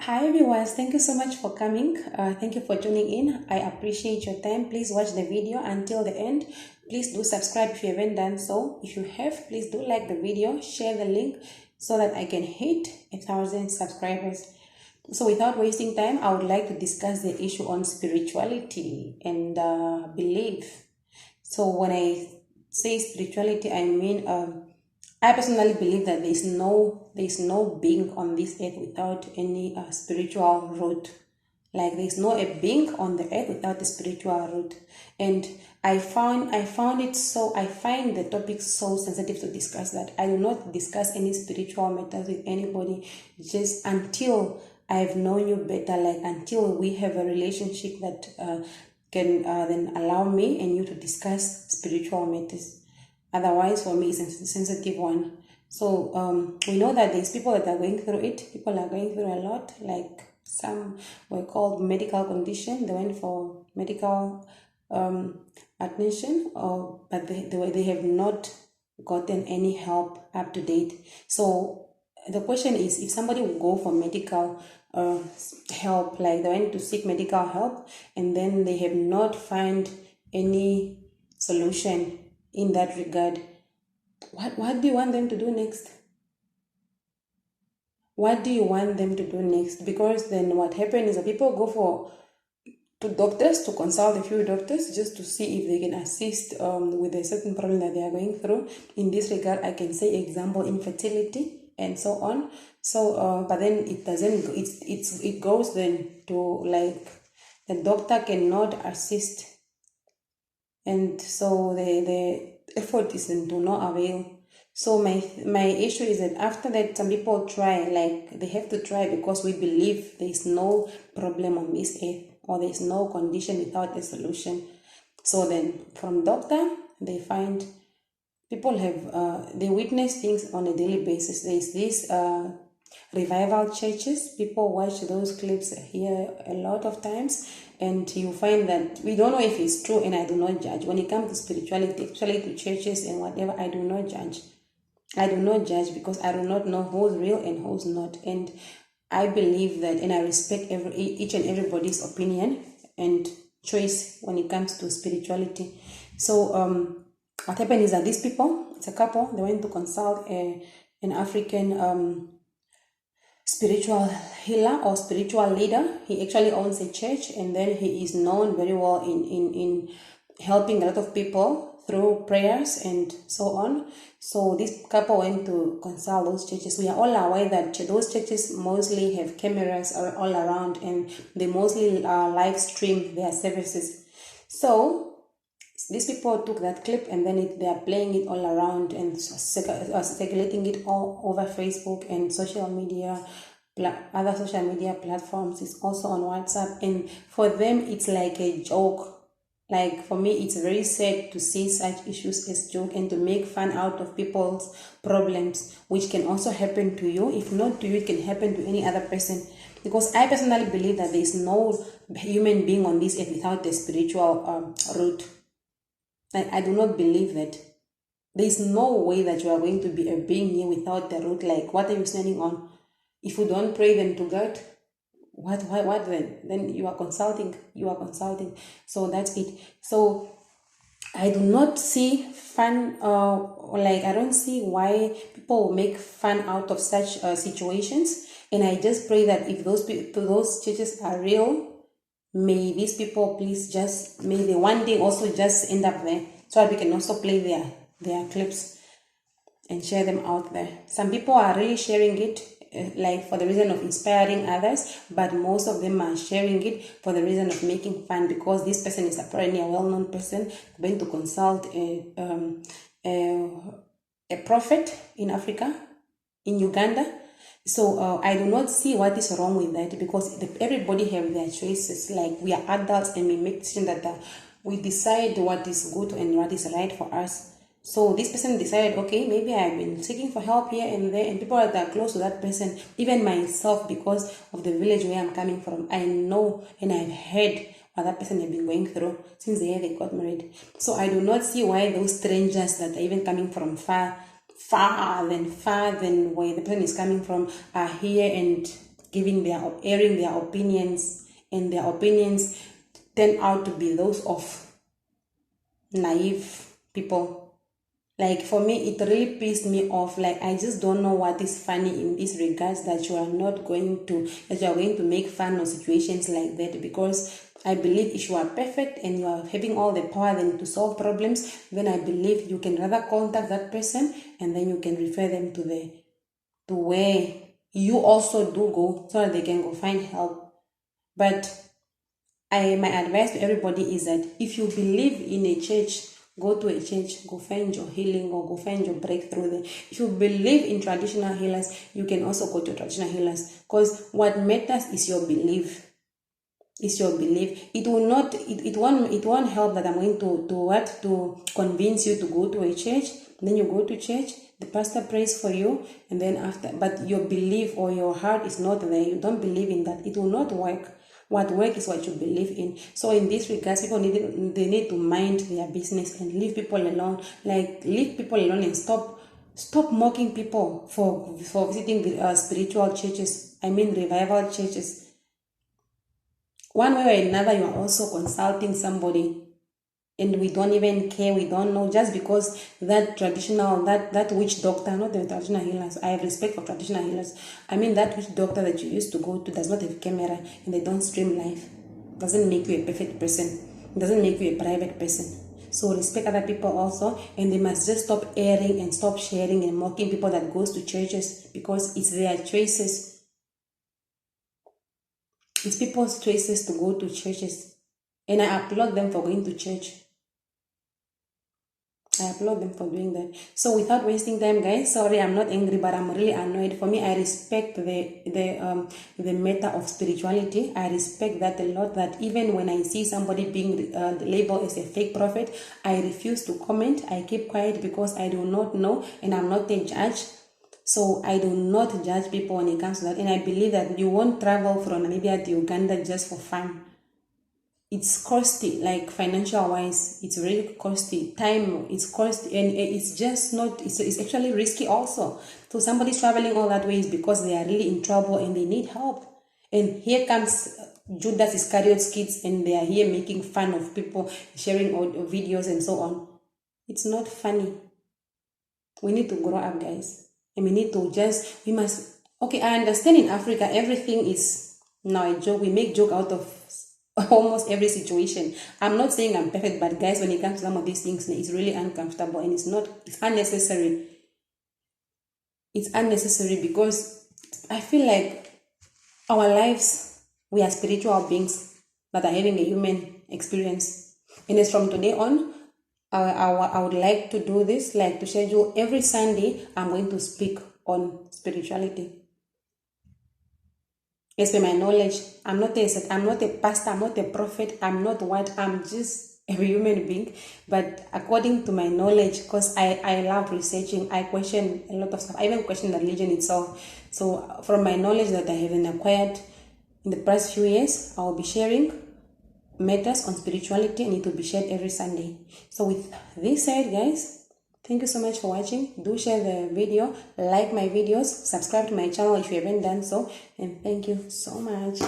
Hi viewers, thank you so much for coming. Thank you for tuning in. I appreciate your time. Please watch the video until the end. Please do subscribe if you haven't done so. If you have, please do like the video, share the link so that I can hit 1,000 subscribers. So without wasting time, I would like to discuss the issue on spirituality and belief. So when I say spirituality, I mean I personally believe that there is no being on this earth without any spiritual root. Like there's no a being on the earth without a spiritual root. And I find the topic so sensitive to discuss that I do not discuss any spiritual matters with anybody just until I've known you better, like until we have a relationship that can then allow me and you to discuss spiritual matters. Otherwise, for me, it's a sensitive one. So we know that there's people that are going through it. People are going through a lot. Like some were called medical condition. They went for medical attention, but they have not gotten any help up to date. So the question is, if somebody will go for medical help, like they went to seek medical help, and then they have not found any solution in that regard, what do you want them to do next? What do you want them to do next? Because then what happens is that people go to doctors, to consult a few doctors just to see if they can assist with a certain problem that they are going through. In this regard, I can say example, infertility and so on. So but then it doesn't, it goes then to like the doctor cannot assist, and so the effort is to no avail. So my issue is that after that, some people try, like they have to try because we believe there is no problem on this earth, or there is no condition without a solution. So then from doctor, they find people have they witness things on a daily basis. There is this revival churches. People watch those clips here a lot of times, and you find that we don't know if it's true, and I do not judge. When it comes to spirituality, especially to churches and whatever, I do not judge. I do not judge because I do not know who's real and who's not. And I believe that, and I respect each and everybody's opinion and choice when it comes to spirituality. So what happened is that these people, it's a couple, they went to consult an African spiritual healer or spiritual leader. He actually owns a church, and then he is known very well in helping a lot of people through prayers and so on. So this couple went to consult those churches. We are all aware that those churches mostly have cameras all around, and they mostly live stream their services. So these people took that clip, and then they are playing it all around and circulating it all over Facebook and social media, other social media platforms. It's also on WhatsApp, and for them it's like a joke. Like for me, it's very sad to see such issues as joke and to make fun out of people's problems, which can also happen to you. If not to you, it can happen to any other person. Because I personally believe that there is no human being on this earth without a spiritual root. Like I do not believe that. There is no way that you are going to be a being here without the root. Like what are you standing on? If you don't pray then to God, what then? Then you are consulting. So that's it. So I do not see fun, like I don't see why people make fun out of such situations. And I just pray that if those churches are real, may these people please just, may they one day also just end up there, so that we can also play their clips and share them out there. Some people are really sharing it like for the reason of inspiring others, but most of them are sharing it for the reason of making fun, because this person is apparently a well-known person going to consult a prophet in Africa, in Uganda. So I do not see what is wrong with that, because everybody have their choices. Like we are adults and we make decisions that we decide what is good and what is right for us. So this person decided, okay, maybe I've been seeking for help here and there, and people that are close to that person, even myself, because of the village where I'm coming from, I know and I've heard what that person has been going through since the year they got married. So I do not see why those strangers that are even coming from far than where the person is coming from are here and airing their opinions, and their opinions turn out to be those of naive people. Like, for me, it really pissed me off. Like, I just don't know what is funny in this regards, that you are going to make fun of situations like that, because I believe if you are perfect and you are having all the power then to solve problems, then I believe you can rather contact that person and then you can refer them to where you also do go, so that they can go find help. But my advice to everybody is that if you believe in a church, go to a church, go find your healing or go find your breakthrough there. If you believe in traditional healers, you can also go to traditional healers, because what matters is your belief. It's your belief. It won't help that I'm going to convince you to go to a church. Then you go to church, the pastor prays for you, and then but your belief or your heart is not there. You don't believe in that. It will not work. What works is what you believe in. So in this regards, people need to mind their business and leave people alone. Like, leave people alone and stop mocking people for visiting the spiritual churches. I mean, revival churches. One way or another, you are also consulting somebody, and we don't even care. We don't know, just because that traditional, that witch doctor, not the traditional healers. I have respect for traditional healers. I mean, that witch doctor that you used to go to does not have camera and they don't stream live. Doesn't make you a perfect person. It doesn't make you a private person. So respect other people also, and they must just stop airing and stop sharing and mocking people that goes to churches, because it's their choices. It's people's choices to go to churches, and I applaud them for going to church. I applaud them for doing that. So without wasting time, guys, sorry, I'm not angry, but I'm really annoyed. For me, I respect the matter of spirituality. I respect that a lot, that even when I see somebody being labeled as a fake prophet, I refuse to comment. I keep quiet because I do not know, and I'm not a judge. So I do not judge people when it comes to that. And I believe that you won't travel from Namibia to Uganda just for fun. It's costly, like financial wise, it's really costly. Time, it's costly, and it's just not, it's actually risky also. So somebody's traveling all that way is because they are really in trouble and they need help. And here comes Judas Iscariot's kids, and they are here making fun of people, sharing audio videos and so on. It's not funny. We need to grow up, guys. And we must, okay, I understand in Africa, everything is now a joke. We make joke out of almost every situation. I'm not saying I'm perfect, but guys, when it comes to some of these things, it's really uncomfortable, and it's unnecessary. It's unnecessary because I feel like our lives, we are spiritual beings that are having a human experience. And it's from today on, I would like to do this, like to schedule every Sunday, I'm going to speak on spirituality. As per my knowledge, I'm not a pastor, I'm not a prophet, I'm not what, I'm just a human being. But according to my knowledge, because I love researching, I question a lot of stuff. I even question the religion itself. So from my knowledge that I have acquired in the past few years, I'll be sharing matters on spirituality, and it will be shared every Sunday. So with this said, guys, thank you so much for watching. Do share the video, like my videos, subscribe to my channel if you haven't done so, and thank you so much.